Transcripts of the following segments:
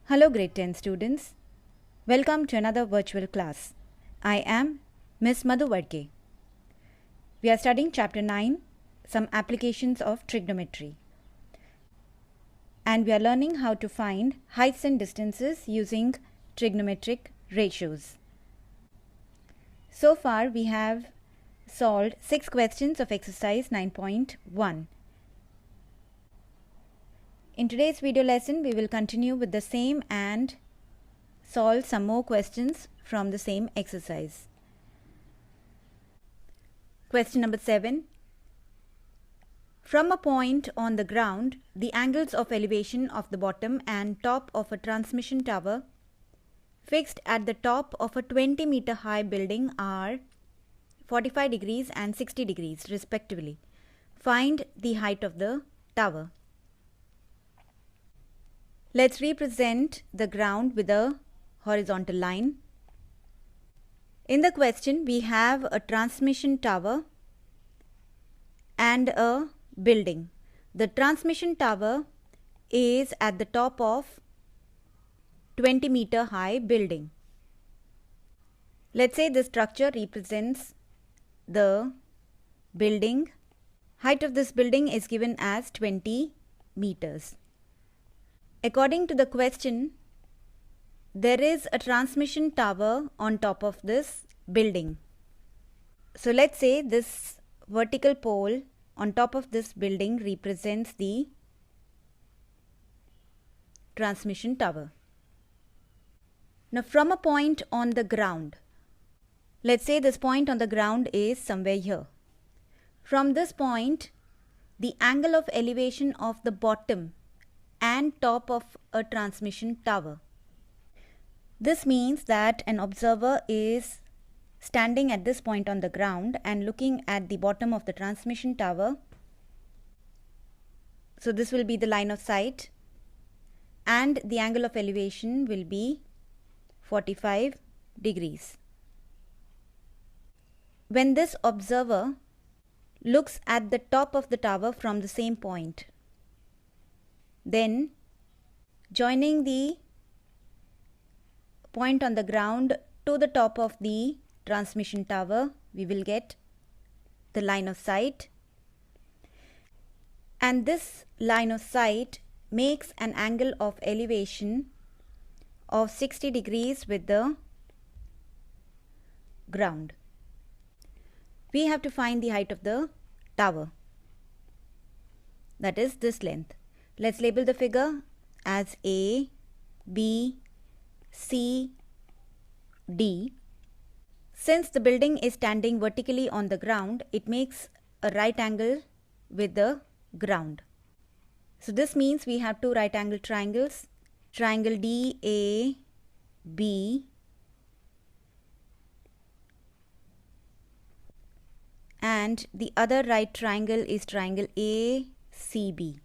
Hello grade 10 students. Welcome to another virtual class. I am Miss Madhu Vadke. We are studying chapter 9, some applications of trigonometry. And we are learning how to find heights and distances using trigonometric ratios. So far we have solved 6 questions of exercise 9.1. In today's video lesson, we will continue with the same and solve some more questions from the same exercise. Question number 7. From a point on the ground, the angles of elevation of the bottom and top of a transmission tower fixed at the top of a 20-meter high building are 45 degrees and 60 degrees respectively. Find the height of the tower. Let's represent the ground with a horizontal line. In the question, we have a transmission tower and a building. The transmission tower is at the top of 20-meter high building. Let's say the structure represents the building. Height of this building is given as 20 meters. According to the question, there is a transmission tower on top of this building. So let's say this vertical pole on top of this building represents the transmission tower. Now from a point on the ground, let's say this point on the ground is somewhere here. From this point, the angle of elevation of the bottom and top of a transmission tower. This means that an observer is standing at this point on the ground and looking at the bottom of the transmission tower. So this will be the line of sight, and the angle of elevation will be 45 degrees. When this observer looks at the top of the tower from the same point, then joining the point on the ground to the top of the transmission tower, we will get the line of sight, and this line of sight makes an angle of elevation of 60 degrees with the ground. We have to find the height of the tower, that is this length. Let's label the figure as A, B, C, D. Since the building is standing vertically on the ground, it makes a right angle with the ground. So this means we have two right angle triangles, triangle DAB and the other right triangle is triangle ACB.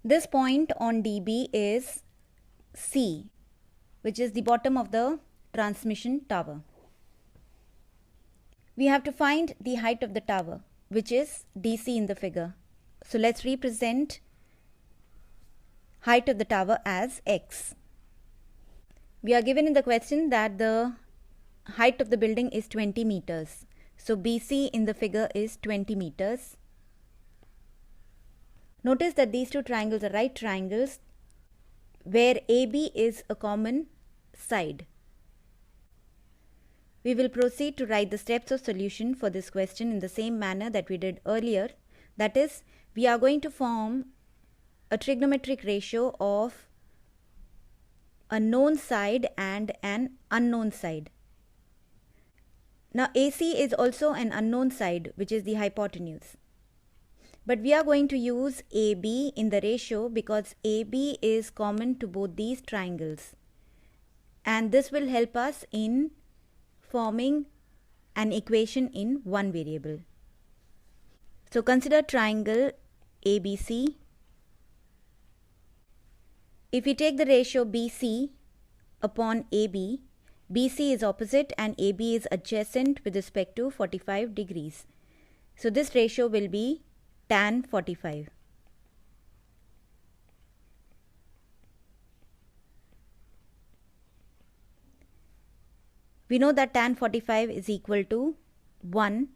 This point on DB is C, which is the bottom of the transmission tower. We have to find the height of the tower, which is DC in the figure. So let's represent height of the tower as X. We are given in the question that the height of the building is 20 meters. So BC in the figure is 20 meters. Notice that these two triangles are right triangles where AB is a common side. We will proceed to write the steps of solution for this question in the same manner that we did earlier. That is, we are going to form a trigonometric ratio of a known side and an unknown side. Now AC is also an unknown side, which is the hypotenuse. But we are going to use AB in the ratio because AB is common to both these triangles. And this will help us in forming an equation in one variable. So consider triangle ABC. If we take the ratio BC upon AB, BC is opposite and AB is adjacent with respect to 45 degrees. So this ratio will be tan 45. We know that tan 45 is equal to 1.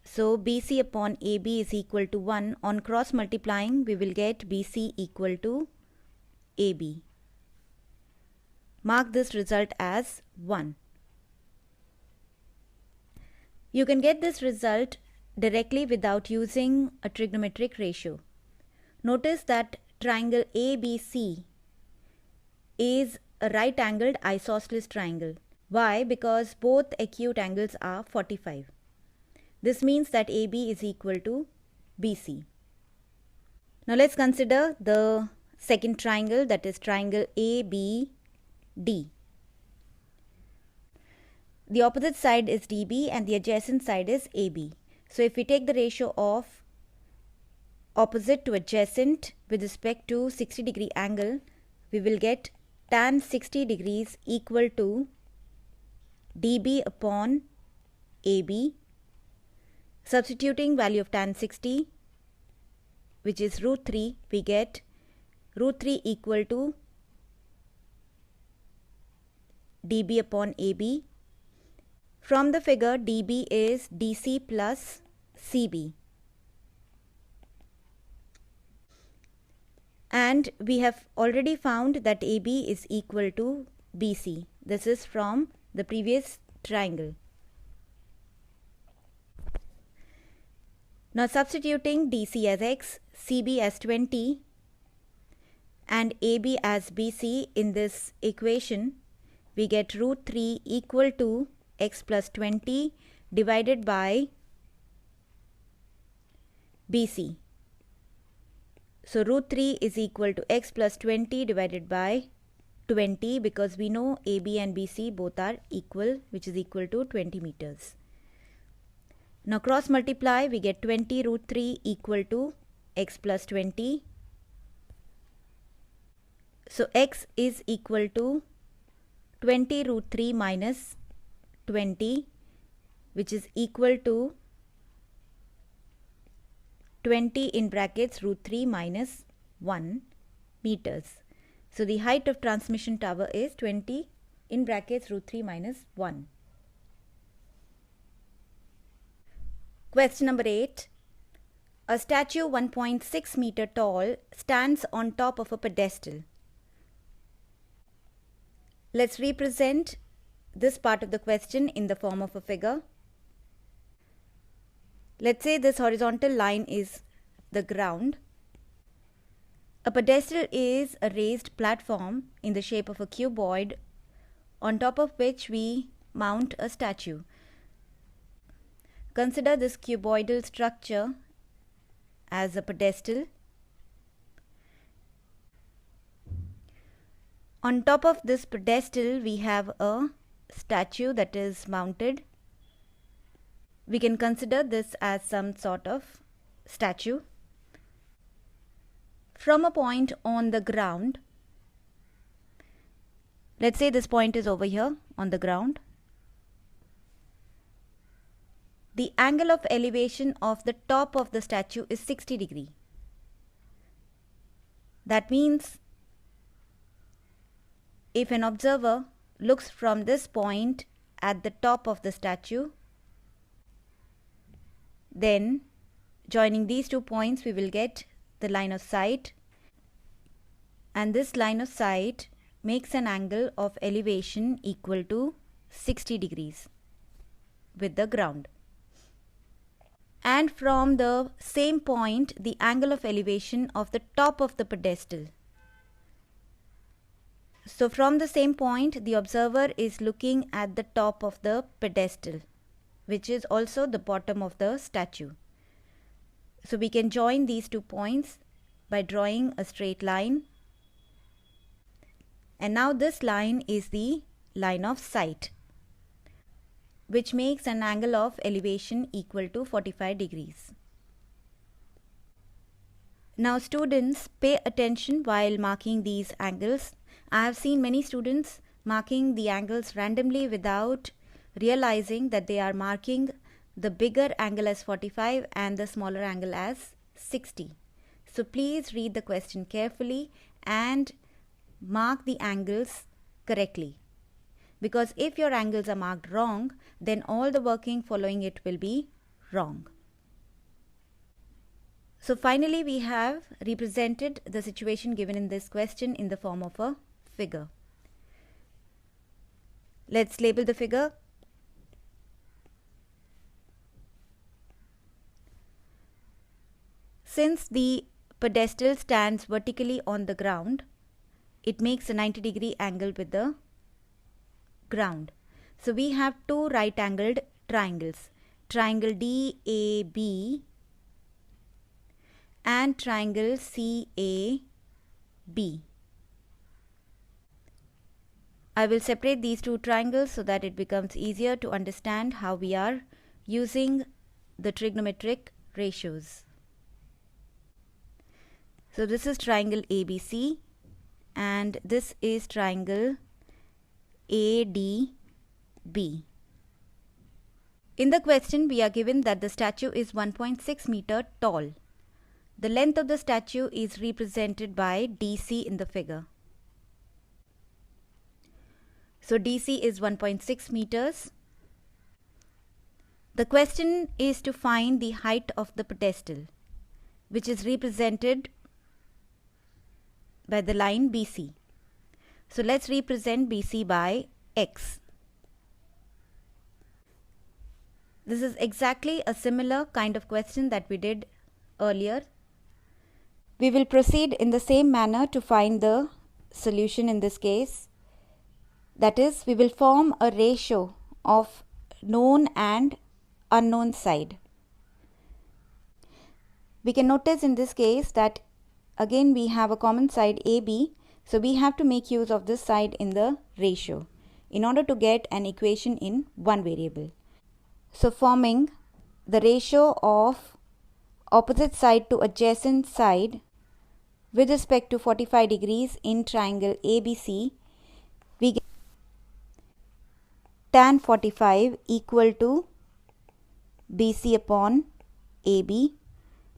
So BC upon AB is equal to 1. On cross multiplying, we will get BC equal to AB. Mark this result as 1. You can get this result directly without using a trigonometric ratio. Notice that triangle ABC is a right-angled isosceles triangle. Why? Because both acute angles are 45. This means that AB is equal to BC. Now let's consider the second triangle, that is triangle ABD. The opposite side is DB and the adjacent side is AB. So if we take the ratio of opposite to adjacent with respect to 60-degree angle, we will get tan 60 degrees equal to DB upon AB. Substituting value of tan 60, which is root 3, we get root 3 equal to DB upon AB. From the figure, DB is DC plus CB. And we have already found that AB is equal to BC. This is from the previous triangle. Now substituting DC as x, CB as 20 and AB as BC in this equation, we get root 3 equal to x plus 20 divided by BC. So root 3 is equal to x plus 20 divided by 20, because we know AB and BC both are equal, which is equal to 20 meters. Now cross multiply, we get 20 root 3 equal to x plus 20. So x is equal to 20 root 3 minus 20, which is equal to 20 in brackets root 3 minus 1 meters. So the height of transmission tower is 20 in brackets root 3 minus 1. Question number 8. A statue 1.6 meter tall stands on top of a pedestal. Let's represent this part of the question in the form of a figure. Let's say this horizontal line is the ground. A pedestal is a raised platform in the shape of a cuboid on top of which we mount a statue. Consider this cuboidal structure as a pedestal. On top of this pedestal, we have a statue that is mounted. We can consider this as some sort of statue. From a point on the ground, let's say this point is over here on the ground, the angle of elevation of the top of the statue is 60 degrees. That means if an observer looks from this point at the top of the statue, then joining these 2 points we will get the line of sight, and this line of sight makes an angle of elevation equal to 60 degrees with the ground. And from the same point, the angle of elevation of the top of the pedestal. So from the same point, the observer is looking at the top of the pedestal, which is also the bottom of the statue. So we can join these 2 points by drawing a straight line. And now this line is the line of sight, which makes an angle of elevation equal to 45 degrees. Now students, pay attention while marking these angles. I have seen many students marking the angles randomly without realizing that they are marking the bigger angle as 45 and the smaller angle as 60. So please read the question carefully and mark the angles correctly. because if your angles are marked wrong, then all the working following it will be wrong. So finally, we have represented the situation given in this question in the form of a figure. Let's label the figure. Since the pedestal stands vertically on the ground, it makes a 90-degree angle with the ground. So we have two right-angled triangles, triangle DAB and triangle CAB. I will separate these two triangles so that it becomes easier to understand how we are using the trigonometric ratios. So this is triangle ABC and this is triangle ADB. In the question, we are given that the statue is 1.6 meter tall. The length of the statue is represented by DC in the figure. So DC is 1.6 meters. The question is to find the height of the pedestal, which is represented by the line BC. So let's represent BC by X. This is exactly a similar kind of question that we did earlier. We will proceed in the same manner to find the solution in this case. That is, we will form a ratio of known and unknown side. We can notice in this case that again we have a common side AB, so we have to make use of this side in the ratio in order to get an equation in one variable. So forming the ratio of opposite side to adjacent side with respect to 45 degrees in triangle ABC, we get tan 45 equal to BC upon AB.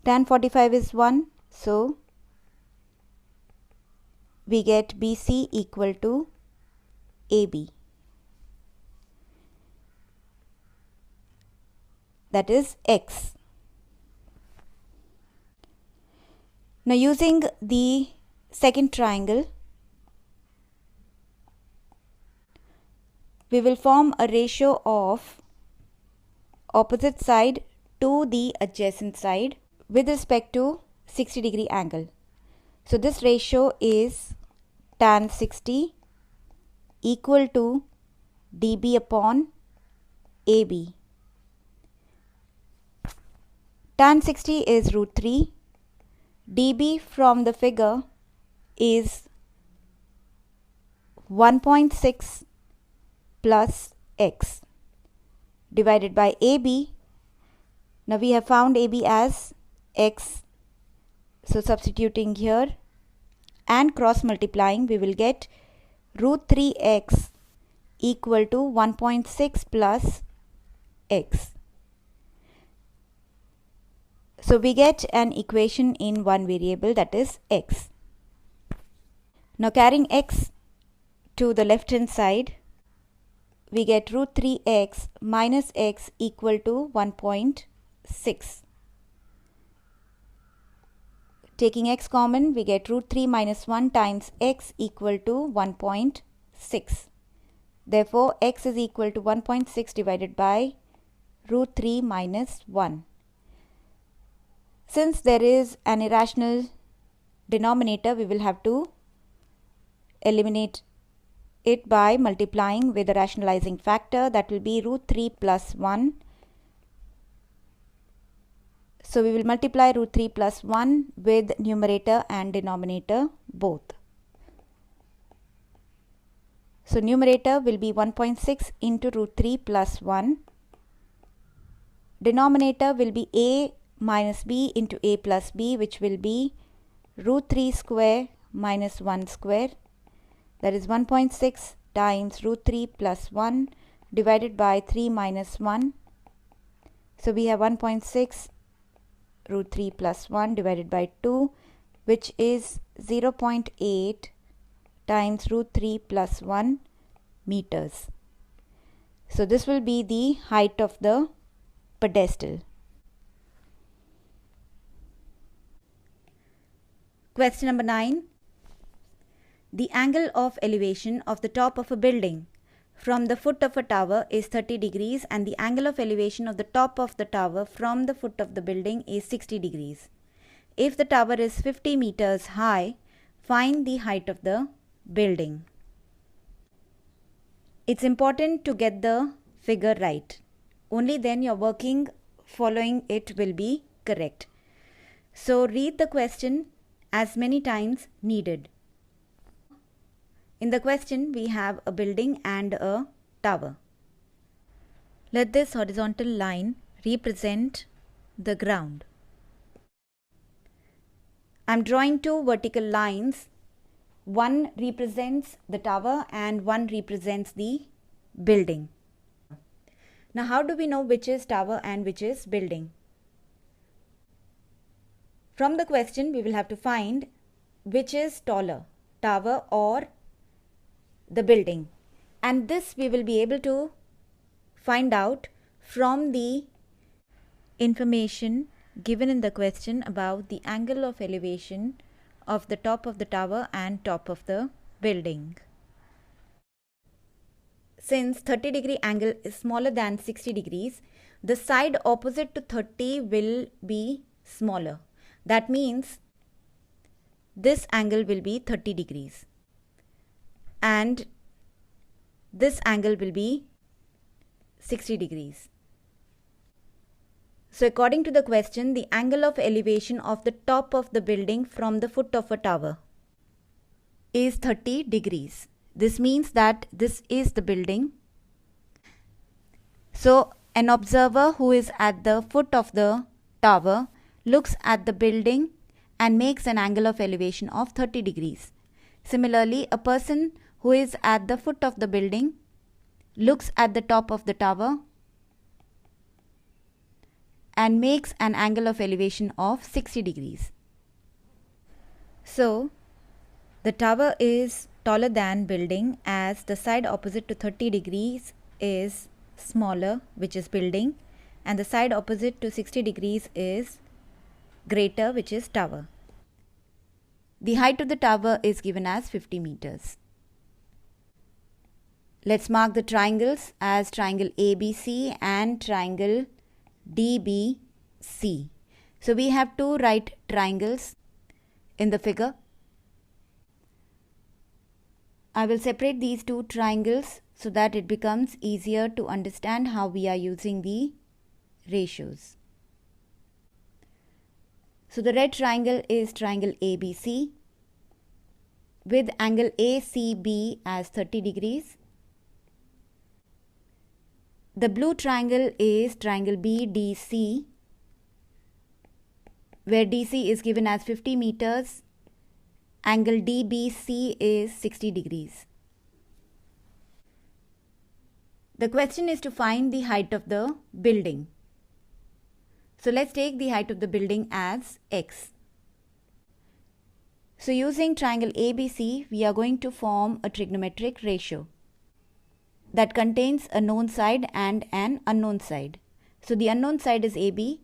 Tan 45 is 1, so we get BC equal to AB. That is X. Now using the second triangle, we will form a ratio of opposite side to the adjacent side with respect to 60-degree angle. So this ratio is tan 60 equal to dB upon AB. Tan 60 is root 3. dB from the figure is 1.6 plus X divided by AB. Now we have found AB as X. So substituting here and cross multiplying, we will get root 3x equal to 1.6 plus x. So we get an equation in one variable, that is x. Now carrying x to the left hand side, we get root 3x minus x equal to 1.6. Taking x common, we get root 3 minus 1 times x equal to 1.6. Therefore, x is equal to 1.6 divided by root 3 minus 1. Since there is an irrational denominator, we will have to eliminate it by multiplying with a rationalizing factor, that will be root 3 plus 1. So we will multiply root 3 plus 1 with numerator and denominator both. So numerator will be 1.6 into root 3 plus 1. Denominator will be a minus b into a plus b, which will be root 3 square minus 1 square. That is 1.6 times root 3 plus 1 divided by 3 minus 1. So we have 1.6 root 3 plus 1 divided by 2, which is 0.8 times root 3 plus 1 meters. So this will be the height of the pedestal. Question number 9. The angle of elevation of the top of a building from the foot of a tower is 30 degrees and the angle of elevation of the top of the tower from the foot of the building is 60 degrees. If the tower is 50 meters high, find the height of the building. It's important to get the figure right. Only then your working following it will be correct. So read the question as many times needed. In the question, we have a building and a tower. Let this horizontal line represent the ground. I am drawing two vertical lines. One represents the tower and one represents the building. Now, how do we know which is tower and which is building? From the question, we will have to find which is taller, tower or the building, and this we will be able to find out from the information given in the question about the angle of elevation of the top of the tower and top of the building. Since 30 degree angle is smaller than 60 degrees, the side opposite to 30 will be smaller. That means this angle will be 30 degrees. And this angle will be 60 degrees. So according to the question, the angle of elevation of the top of the building from the foot of a tower is 30 degrees. This means that this is the building. So an observer who is at the foot of the tower looks at the building and makes an angle of elevation of 30 degrees. Similarly, a person who is at the foot of the building looks at the top of the tower and makes an angle of elevation of 60 degrees. So, the tower is taller than building as the side opposite to 30 degrees is smaller, which is building, and the side opposite to 60 degrees is greater, which is tower. The height of the tower is given as 50 meters. Let's mark the triangles as triangle ABC and triangle DBC. So we have two right triangles in the figure. I will separate these two triangles so that it becomes easier to understand how we are using the ratios. So the red triangle is triangle ABC with angle ACB as 30 degrees. The blue triangle is triangle BDC, where DC is given as 50 meters. Angle DBC is 60 degrees. The question is to find the height of the building. So let's take the height of the building as x. So using triangle ABC, we are going to form a trigonometric ratio that contains a known side and an unknown side. So the unknown side is AB.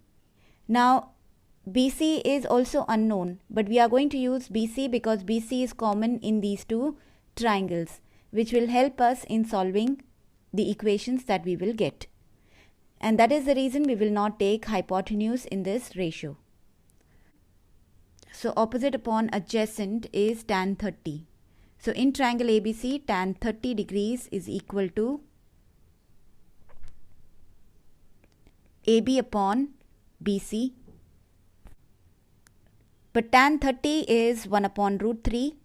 Now BC is also unknown, but we are going to use BC because BC is common in these two triangles, which will help us in solving the equations that we will get. And that is the reason we will not take hypotenuse in this ratio. So opposite upon adjacent is tan 30. So in triangle ABC, tan 30 degrees is equal to AB upon BC. But tan 30 is 1 upon root 3.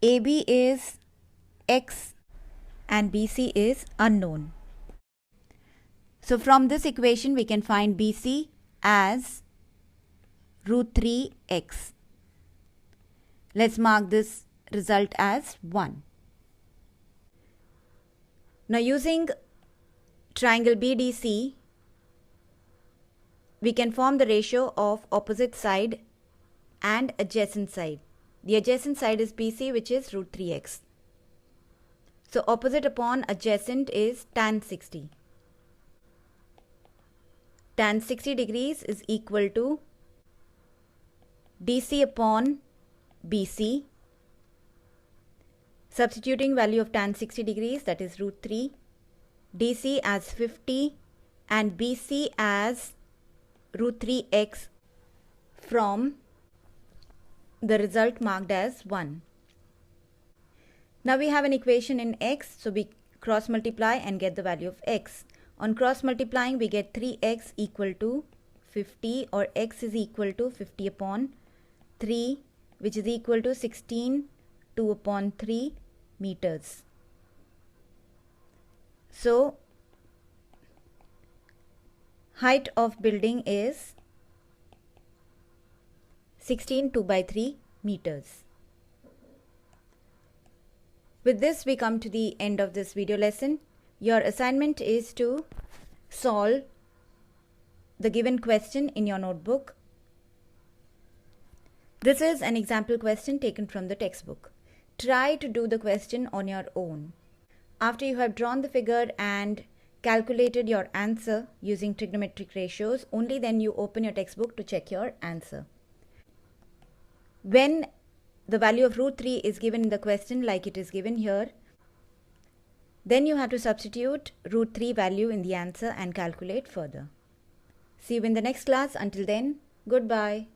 AB is x and BC is unknown. So from this equation we can find BC as root 3x. Let's mark this result as 1. Now using triangle BDC, we can form the ratio of opposite side and adjacent side. The adjacent side is BC, which is root 3x. So opposite upon adjacent is tan 60. Tan 60 degrees is equal to DC upon BC. Substituting value of tan 60 degrees, that is root 3, DC as 50 and BC as root 3x from the result marked as 1. Now we have an equation in x, so we cross multiply and get the value of x. On cross multiplying, we get 3x equal to 50, or x is equal to 50 upon 3, which is equal to 16 2 upon 3 meters. So height of building is 16 2 by 3 meters. With this, we come to the end of this video lesson. Your assignment is to solve the given question in your notebook. This is an example question taken from the textbook. Try to do the question on your own. After you have drawn the figure and calculated your answer using trigonometric ratios, only then you open your textbook to check your answer. When the value of root 3 is given in the question like it is given here, then you have to substitute root 3 value in the answer and calculate further. See you in the next class. Until then, goodbye.